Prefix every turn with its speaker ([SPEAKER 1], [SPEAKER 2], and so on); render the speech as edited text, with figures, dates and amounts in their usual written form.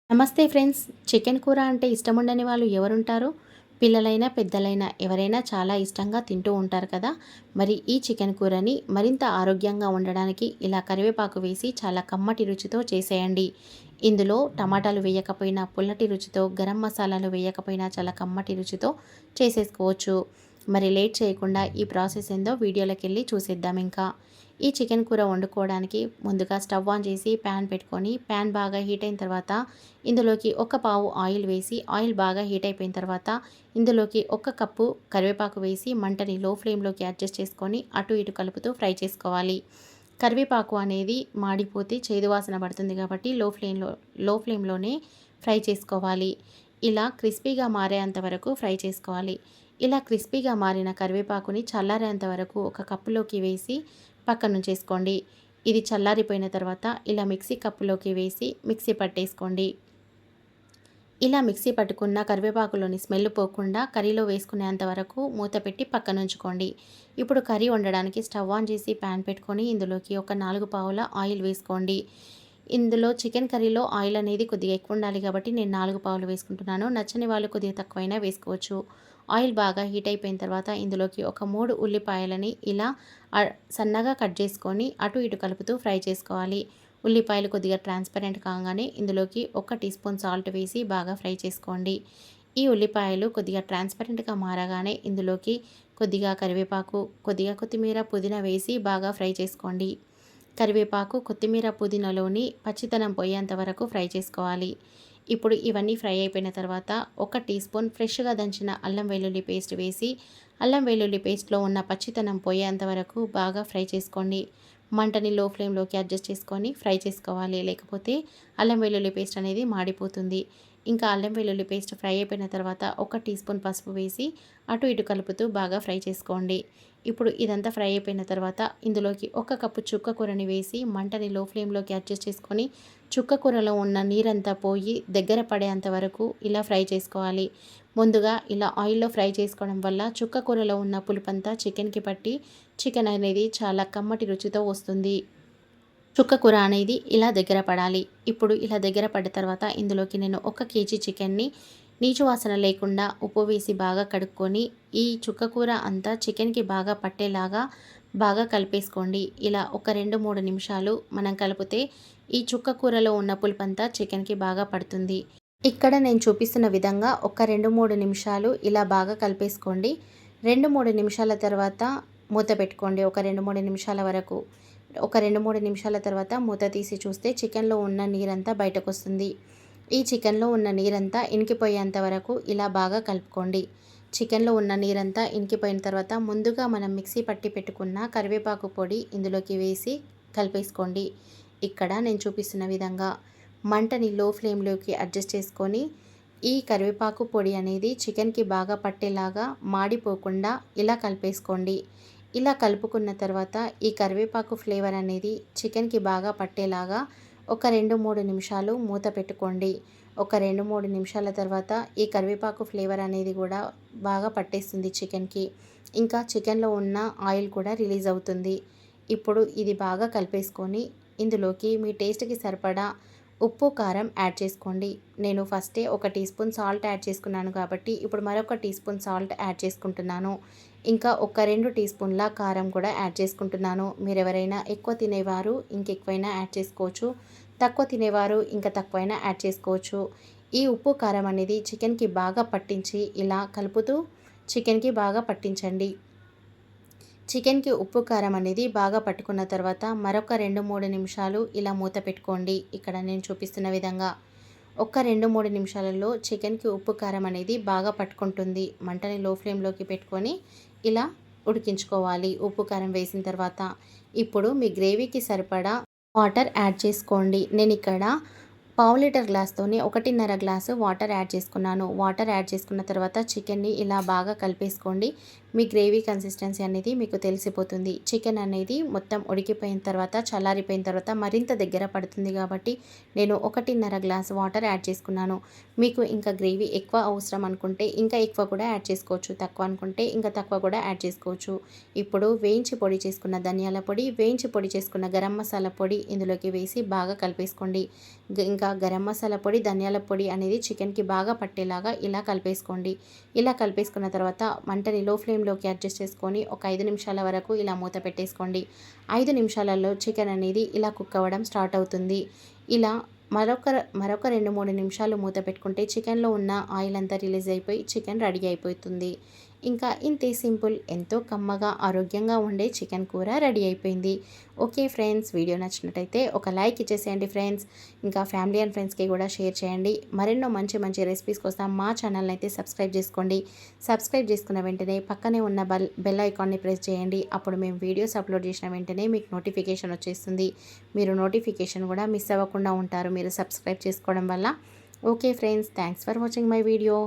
[SPEAKER 1] నమస్తే friends. Chicken కూర అంటే ఇష్టం ఉండని వాళ్ళు ఎవరుంటారు? పిల్లలైనా, పెద్దలైనా ఎవరైనా చాలా ఇష్టంగా తింటూ ఉంటారు కదా! మరి ఈ చికెన్ కూరని మరింత ఆరోగ్యంగా ఉండడానికి ఇలా కరివేపాకు వేసి చాలా కమ్మటి రుచితో చేసేయండి. ఇందులో టమాటాలు వేయకపోయినా పుల్లటి రుచితో, గరం మసాలాలు వేయకపోయినా చాలా కమ్మటి రుచితో చేసేసుకోవచ్చు. మరి లేట్ చేయకుండా ఈ ప్రాసెస్ ఏందో వీడియోలోకెళ్ళి చూసేద్దాం ఇంకా. ఈ చికెన్ కూర వండుకోవడానికి ముందుగా స్టవ్ ఆన్ చేసి ప్యాన్ పెట్టుకొని, ప్యాన్ బాగా హీట్ అయిన తర్వాత ఇందులోకి ఒక పావు ఆయిల్ వేసి, ఆయిల్ బాగా హీట్ అయిపోయిన తర్వాత ఇందులోకి ఒక కప్పు కరివేపాకు వేసి మంటని లో ఫ్లేమ్లోకి అడ్జస్ట్ చేసుకొని అటు ఇటు కలుపుతూ ఫ్రై చేసుకోవాలి. కరివేపాకు అనేది మాడిపోతే చేదు వాసన పడుతుంది కాబట్టి లో ఫ్లేమ్లోనే ఫ్రై చేసుకోవాలి. ఇలా క్రిస్పీగా మారేంత వరకు ఫ్రై చేసుకోవాలి. ఇలా క్రిస్పీగా మారిన కరివేపాకుని చల్లారేంత వరకు ఒక కప్పులోకి వేసి పక్కనుంచేసుకోండి. ఇది చల్లారిపోయిన తర్వాత ఇలా మిక్సీ కప్పులోకి వేసి మిక్సీ పట్టేసుకోండి. ఇలా మిక్సీ పట్టుకున్న కరివేపాకులోని స్మెల్ పోకుండా కర్రీలో వేసుకునేంత వరకు మూత పెట్టి పక్కనుంచుకోండి. ఇప్పుడు కర్రీ వండడానికి స్టవ్ ఆన్ చేసి ప్యాన్ పెట్టుకొని ఇందులోకి ఒక 4 పావుల ఆయిల్ వేసుకోండి. ఇందులో చికెన్ కర్రీలో ఆయిల్ అనేది కొద్దిగా ఎక్కువ ఉండాలి కాబట్టి నేను 4 పావులు వేసుకుంటున్నాను. నచ్చని వాళ్ళు కొద్దిగా తక్కువైనా వేసుకోవచ్చు. ఆయిల్ బాగా హీట్ అయిపోయిన తర్వాత ఇందులోకి ఒక 3 ఉల్లిపాయలని ఇలా సన్నగా కట్ చేసుకొని అటు ఇటు కలుపుతూ ఫ్రై చేసుకోవాలి. ఉల్లిపాయలు కొద్దిగా ట్రాన్స్పరెంట్ కాగానే ఇందులోకి 1 టీ స్పూన్ సాల్ట్ వేసి బాగా ఫ్రై చేసుకోండి. ఈ ఉల్లిపాయలు కొద్దిగా ట్రాన్స్పరెంట్గా మారగానే ఇందులోకి కొద్దిగా కరివేపాకు, కొద్దిగా కొత్తిమీర, పుదీనా వేసి బాగా ఫ్రై చేసుకోండి. కరివేపాకు, కొత్తిమీర, పుదీనాలోని పచ్చితనం పోయేంత వరకు ఫ్రై చేసుకోవాలి. ఇప్పుడు ఇవన్నీ ఫ్రై అయిపోయిన తర్వాత 1 టీ స్పూన్ ఫ్రెష్‌గా దంచిన అల్లం వెల్లుల్లి పేస్ట్ వేసి, అల్లం వెల్లుల్లి పేస్ట్‌లో ఉన్న పచ్చితనం పోయేంత వరకు బాగా ఫ్రై చేసుకోండి. మంటని లో ఫ్లేమ్‌లోకి అడ్జస్ట్ చేసుకొని ఫ్రై చేసుకోవాలి. లేకపోతే అల్లం వెల్లుల్లి పేస్ట్ అనేది మాడిపోతుంది. ఇంకా అల్లం వెల్లుల్లి పేస్ట్ ఫ్రై అయిపోయిన తర్వాత 1 టీ స్పూన్ పసుపు వేసి అటు ఇటు కలుపుతూ బాగా ఫ్రై చేసుకోండి. ఇప్పుడు ఇదంతా ఫ్రై అయిపోయిన తర్వాత ఇందులోకి 1 కప్పు చుక్క కూరని వేసి మంటని లో ఫ్లేమ్‌లోకి అడ్జస్ట్ చేసుకొని చుక్క కూరలో ఉన్న నీరంతా పోయి దగ్గర పడేంత వరకు ఇలా ఫ్రై చేసుకోవాలి. ముందుగా ఇలా ఆయిల్‌లో ఫ్రై చేసుకోవడం వల్ల చుక్క కూరలో ఉన్న పులుపంతా చికెన్‌కి పట్టి చికెన్ అనేది చాలా కమ్మటి రుచితో వస్తుంది. చుక్క కూర అనేది ఇలా దగ్గర పడాలి. ఇప్పుడు ఇలా దగ్గర పడ్డ తర్వాత ఇందులోకి నేను 1 కేజీ చికెన్‌ని నీచు వాసన లేకుండా ఉప్పు వేసి బాగా కడుక్కొని ఈ చుక్క కూర అంతా చికెన్‌కి బాగా పట్టేలాగా బాగా కలిపేసుకోండి. ఇలా ఒక 2, 3 నిమిషాలు మనం కలిపితే ఈ చుక్క కూరలో ఉన్న పులుపంతా చికెన్‌కి బాగా పడుతుంది. ఇక్కడ నేను చూపిస్తున్న విధంగా ఒక 2, 3 నిమిషాలు ఇలా బాగా కలిపేసుకోండి. 2, 3 నిమిషాల తర్వాత మూత పెట్టుకోండి. ఒక 2, 3 నిమిషాల వరకు. ఒక 2, 3 నిమిషాల తర్వాత మూత తీసి చూస్తే చికెన్‌లో ఉన్న నీరంతా బయటకొస్తుంది. ఈ చికెన్‌లో ఉన్న నీరంతా ఇనికిపోయేంత వరకు ఇలా బాగా కలుపుకోండి. చికెన్‌లో ఉన్న నీరంతా ఇనికిపోయిన తర్వాత ముందుగా మనం మిక్సీ పట్టి పెట్టుకున్న కరివేపాకు పొడి ఇందులోకి వేసి కలిపేసుకోండి. ఇక్కడ నేను చూపిస్తున్న విధంగా మంటని లో ఫ్లేమ్‌లోకి అడ్జస్ట్ చేసుకొని ఈ కరివేపాకు పొడి అనేది చికెన్‌కి బాగా పట్టేలాగా మాడిపోకుండా ఇలా కలిపేసుకోండి. ఇలా కలుపుకున్న తర్వాత ఈ కరివేపాకు ఫ్లేవర్ అనేది చికెన్‌కి బాగా పట్టేలాగా ఒక 2, 3 నిమిషాలు మూత పెట్టుకోండి. ఒక 2, 3 నిమిషాల తర్వాత ఈ కరివేపాకు ఫ్లేవర్ అనేది కూడా బాగా పట్టేస్తుంది చికెన్‌కి. ఇంకా చికెన్‌లో ఉన్న ఆయిల్ కూడా రిలీజ్ అవుతుంది. ఇప్పుడు ఇది బాగా కలిపేసుకొని ఇందులోకి మీ టేస్ట్‌కి సరిపడా ఉప్పు, కారం యాడ్ చేసుకోండి. నేను ఫస్టే 1 టీ స్పూన్ సాల్ట్ యాడ్ చేసుకున్నాను కాబట్టి ఇప్పుడు మరొక టీ స్పూన్ సాల్ట్ యాడ్ చేసుకుంటున్నాను. ఇంకా ఒక 2 టీ స్పూన్ల కారం కూడా యాడ్ చేసుకుంటున్నాను. మీరెవరైనా ఎక్కువ తినేవారు ఇంకెక్కువైనా యాడ్ చేసుకోవచ్చు. తక్కువ తినేవారు ఇంకా తక్కువైనా యాడ్ చేసుకోవచ్చు. ఈ ఉప్పు, కారం అనేది చికెన్‌కి బాగా పట్టించి ఇలా కలుపుతూ చికెన్‌కి బాగా పట్టించండి. చికెన్‌కి ఉప్పు, కారం అనేది బాగా పట్టుకున్న తర్వాత మరొక 2, 3 నిమిషాలు ఇలా మూత పెట్టుకోండి. ఇక్కడ నేను చూపిస్తున్న విధంగా. ఒక 2, 3 నిమిషాలలో చికెన్‌కి ఉప్పు, కారం అనేది బాగా పట్టుకుంటుంది. మంటని లో ఫ్లేమ్‌లోకి పెట్టుకొని ఇలా ఉడికించుకోవాలి ఉప్పు, కారం వేసిన తర్వాత. ఇప్పుడు మీ గ్రేవీకి సరిపడా వాటర్ యాడ్ చేసుకోండి. నేనిక్కడ పావు లీటర్ గ్లాస్‌తోని 1.5 గ్లాసు వాటర్ యాడ్ చేసుకున్నాను. వాటర్ యాడ్ చేసుకున్న తర్వాత చికెన్‌ని ఇలా బాగా కలిపేసుకోండి. మీ గ్రేవీ కన్సిస్టెన్సీ అనేది మీకు తెలిసిపోతుంది. చికెన్ అనేది మొత్తం ఉడికిపోయిన తర్వాత, చల్లారిపోయిన తర్వాత మరింత దగ్గర పడుతుంది కాబట్టి నేను 1.5 గ్లాస్ వాటర్ యాడ్ చేసుకున్నాను. మీకు ఇంకా గ్రేవీ ఎక్కువ అవసరం అనుకుంటే ఇంకా ఎక్కువ కూడా యాడ్ చేసుకోవచ్చు. తక్కువ అనుకుంటే ఇంకా తక్కువ కూడా యాడ్ చేసుకోవచ్చు. ఇప్పుడు వేయించి పొడి చేసుకున్న ధనియాల పొడి, వేయించి పొడి చేసుకున్న గరం మసాలా పొడి ఇందులోకి వేసి బాగా కలిపేసుకోండి. ఇంకా గరం మసాలా పొడి, ధనియాల పొడి అనేది చికెన్కి బాగా పట్టేలాగా ఇలా కలిపేసుకోండి. ఇలా కలిపేసుకున్న తర్వాత మంటని లో ఫ్లేమ్లోకి అడ్జస్ట్ చేసుకొని ఒక 5 నిమిషాల వరకు ఇలా మూత పెట్టేసుకోండి. 5 నిమిషాలలో చికెన్ అనేది ఇలా కుక్ అవ్వడం స్టార్ట్ అవుతుంది. ఇలా మరొక 2-3 నిమిషాలు మూత పెట్టుకుంటే చికెన్లో ఉన్న ఆయిల్ అంతా రిలీజ్ అయిపోయి చికెన్ రెడీ అయిపోతుంది. ఇంకా ఇంతే సింపుల్, ఎంతో కమ్మగా ఆరోగ్యంగా ఉండే చికెన్ కూర రెడీ అయిపోయింది. ఓకే ఫ్రెండ్స్, వీడియో నచ్చినట్టయితే ఒక లైక్ ఇచ్చేసేయండి ఫ్రెండ్స్. ఇంకా ఫ్యామిలీ అండ్ ఫ్రెండ్స్కి కూడా షేర్ చేయండి. మరెన్నో మంచి మంచి రెసిపీస్ కోసం మా ఛానల్ని అయితే సబ్స్క్రైబ్ చేసుకోండి. సబ్స్క్రైబ్ చేసుకున్న వెంటనే పక్కనే ఉన్న బెల్ ఐకాన్ని ప్రెస్ చేయండి. అప్పుడు మేము వీడియోస్ అప్లోడ్ చేసిన వెంటనే మీకు నోటిఫికేషన్ వచ్చేస్తుంది. మీరు నోటిఫికేషన్ కూడా మిస్ అవ్వకుండా ఉంటారు మీరు సబ్స్క్రైబ్ చేసుకోవడం వల్ల. Okay friends, thanks for watching my video.